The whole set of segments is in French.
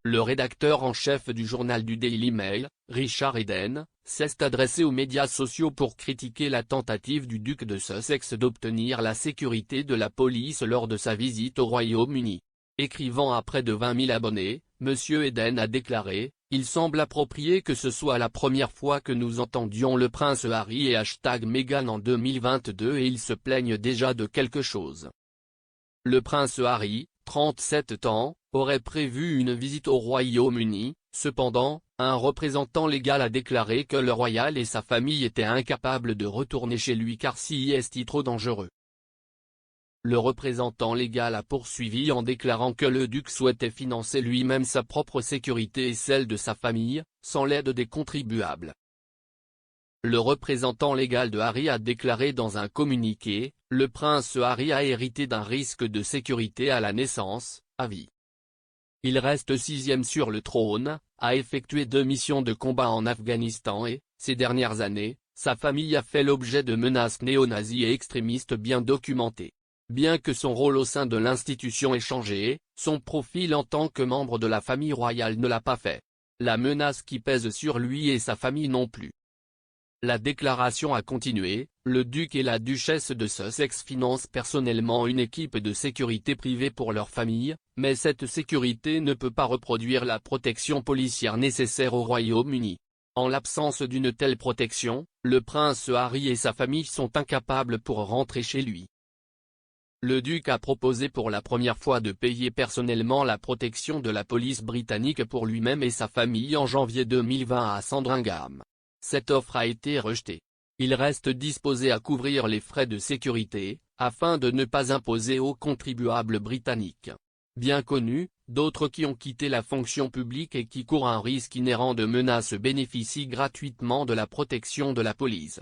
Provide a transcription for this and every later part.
Le rédacteur en chef du journal du Daily Mail, Richard Eden, s'est adressé aux médias sociaux pour critiquer la tentative du duc de Sussex d'obtenir la sécurité de la police lors de sa visite au Royaume-Uni. Écrivant à près de 20 000 abonnés, M. Eden a déclaré « Il semble approprié que ce soit la première fois que nous entendions le prince Harry et Meghan en 2022 et ils se plaignent déjà de quelque chose. » Le prince Harry, 37 ans, aurait prévu une visite au Royaume-Uni, cependant, un représentant légal a déclaré que le royal et sa famille étaient incapables de retourner chez lui car c'est trop dangereux. Le représentant légal a poursuivi en déclarant que le duc souhaitait financer lui-même sa propre sécurité et celle de sa famille, sans l'aide des contribuables. Le représentant légal de Harry a déclaré dans un communiqué, « Le prince Harry a hérité d'un risque de sécurité à la naissance, à vie. Il reste 6e sur le trône, a effectué 2 missions de combat en Afghanistan et, ces dernières années, sa famille a fait l'objet de menaces néo-nazis et extrémistes bien documentées. Bien que son rôle au sein de l'institution ait changé, son profil en tant que membre de la famille royale ne l'a pas fait. La menace qui pèse sur lui et sa famille non plus. » La déclaration a continué, « Le duc et la duchesse de Sussex financent personnellement une équipe de sécurité privée pour leur famille, mais cette sécurité ne peut pas reproduire la protection policière nécessaire au Royaume-Uni. En l'absence d'une telle protection, le prince Harry et sa famille sont incapables pour rentrer chez lui. » Le duc a proposé pour la première fois de payer personnellement la protection de la police britannique pour lui-même et sa famille en janvier 2020 à Sandringham. Cette offre a été rejetée. Il reste disposé à couvrir les frais de sécurité, afin de ne pas imposer aux contribuables britanniques. Bien connu, d'autres qui ont quitté la fonction publique et qui courent un risque inhérent de menaces bénéficient gratuitement de la protection de la police.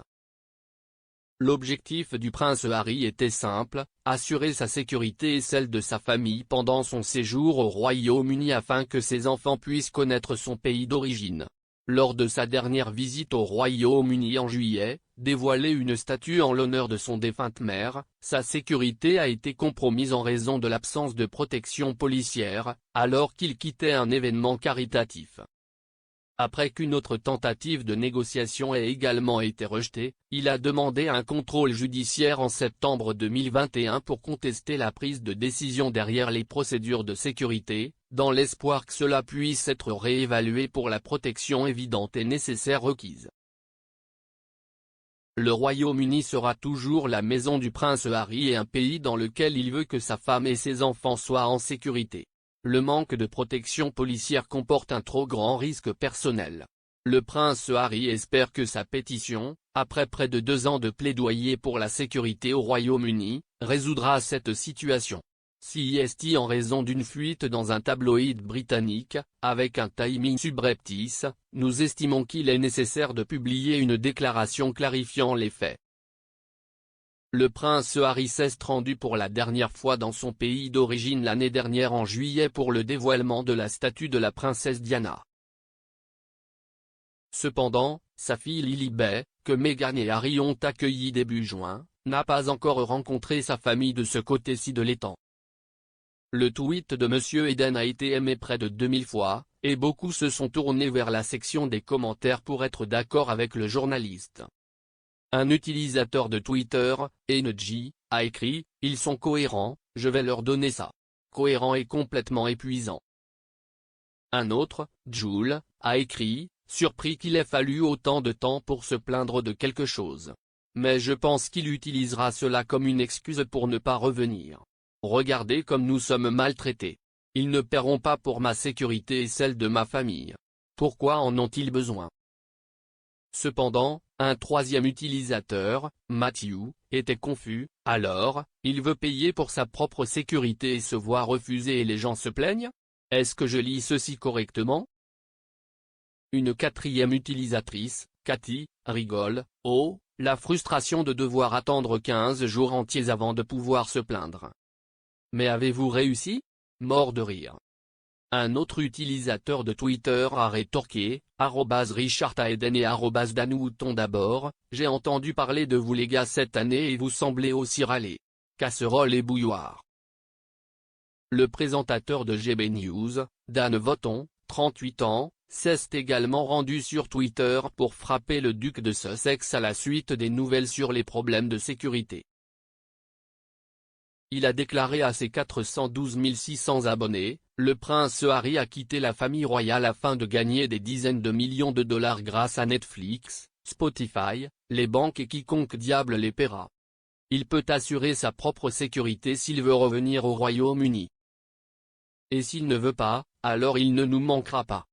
L'objectif du prince Harry était simple, assurer sa sécurité et celle de sa famille pendant son séjour au Royaume-Uni afin que ses enfants puissent connaître son pays d'origine. Lors de sa dernière visite au Royaume-Uni en juillet, dévoilée une statue en l'honneur de son défunte mère, sa sécurité a été compromise en raison de l'absence de protection policière, alors qu'il quittait un événement caritatif. Après qu'une autre tentative de négociation ait également été rejetée, il a demandé un contrôle judiciaire en septembre 2021 pour contester la prise de décision derrière les procédures de sécurité, dans l'espoir que cela puisse être réévalué pour la protection évidente et nécessaire requise. Le Royaume-Uni sera toujours la maison du prince Harry et un pays dans lequel il veut que sa femme et ses enfants soient en sécurité. Le manque de protection policière comporte un trop grand risque personnel. Le prince Harry espère que sa pétition, après près de 2 ans de plaidoyer pour la sécurité au Royaume-Uni, résoudra cette situation. C'est en raison d'une fuite dans un tabloïd britannique, avec un timing subreptice, nous estimons qu'il est nécessaire de publier une déclaration clarifiant les faits. Le prince Harry s'est rendu pour la dernière fois dans son pays d'origine l'année dernière en juillet pour le dévoilement de la statue de la princesse Diana. Cependant, sa fille Lilibet, que Meghan et Harry ont accueillie début juin, n'a pas encore rencontré sa famille de ce côté-ci de l'étang. Le tweet de M. Eden a été aimé près de 2000 fois, et beaucoup se sont tournés vers la section des commentaires pour être d'accord avec le journaliste. Un utilisateur de Twitter, NG, a écrit « Ils sont cohérents, je vais leur donner ça. Cohérent et complètement épuisant ». Un autre, Joule, a écrit « Surpris qu'il ait fallu autant de temps pour se plaindre de quelque chose. Mais je pense qu'il utilisera cela comme une excuse pour ne pas revenir. Regardez comme nous sommes maltraités. Ils ne paieront pas pour ma sécurité et celle de ma famille. Pourquoi en ont-ils besoin ?» Cependant, un troisième utilisateur, Matthew, était confus, alors, il veut payer pour sa propre sécurité et se voit refuser et les gens se plaignent? Est-ce que je lis ceci correctement? Une quatrième utilisatrice, Cathy, rigole, « Oh, la frustration de devoir attendre 15 jours entiers avant de pouvoir se plaindre. Mais avez-vous réussi? » Mort de rire. Un autre utilisateur de Twitter a rétorqué, @Richard Eden et @Danouton d'abord, j'ai entendu parler de vous les gars cette année et vous semblez aussi râler. Casserole et bouilloire. Le présentateur de GB News, Dan Wootton, 38 ans, s'est également rendu sur Twitter pour frapper le duc de Sussex à la suite des nouvelles sur les problèmes de sécurité. Il a déclaré à ses 412 600 abonnés, « Le prince Harry a quitté la famille royale afin de gagner des dizaines de millions de dollars grâce à Netflix, Spotify, les banques et quiconque diable les paiera. Il peut assurer sa propre sécurité s'il veut revenir au Royaume-Uni. Et s'il ne veut pas, alors il ne nous manquera pas. »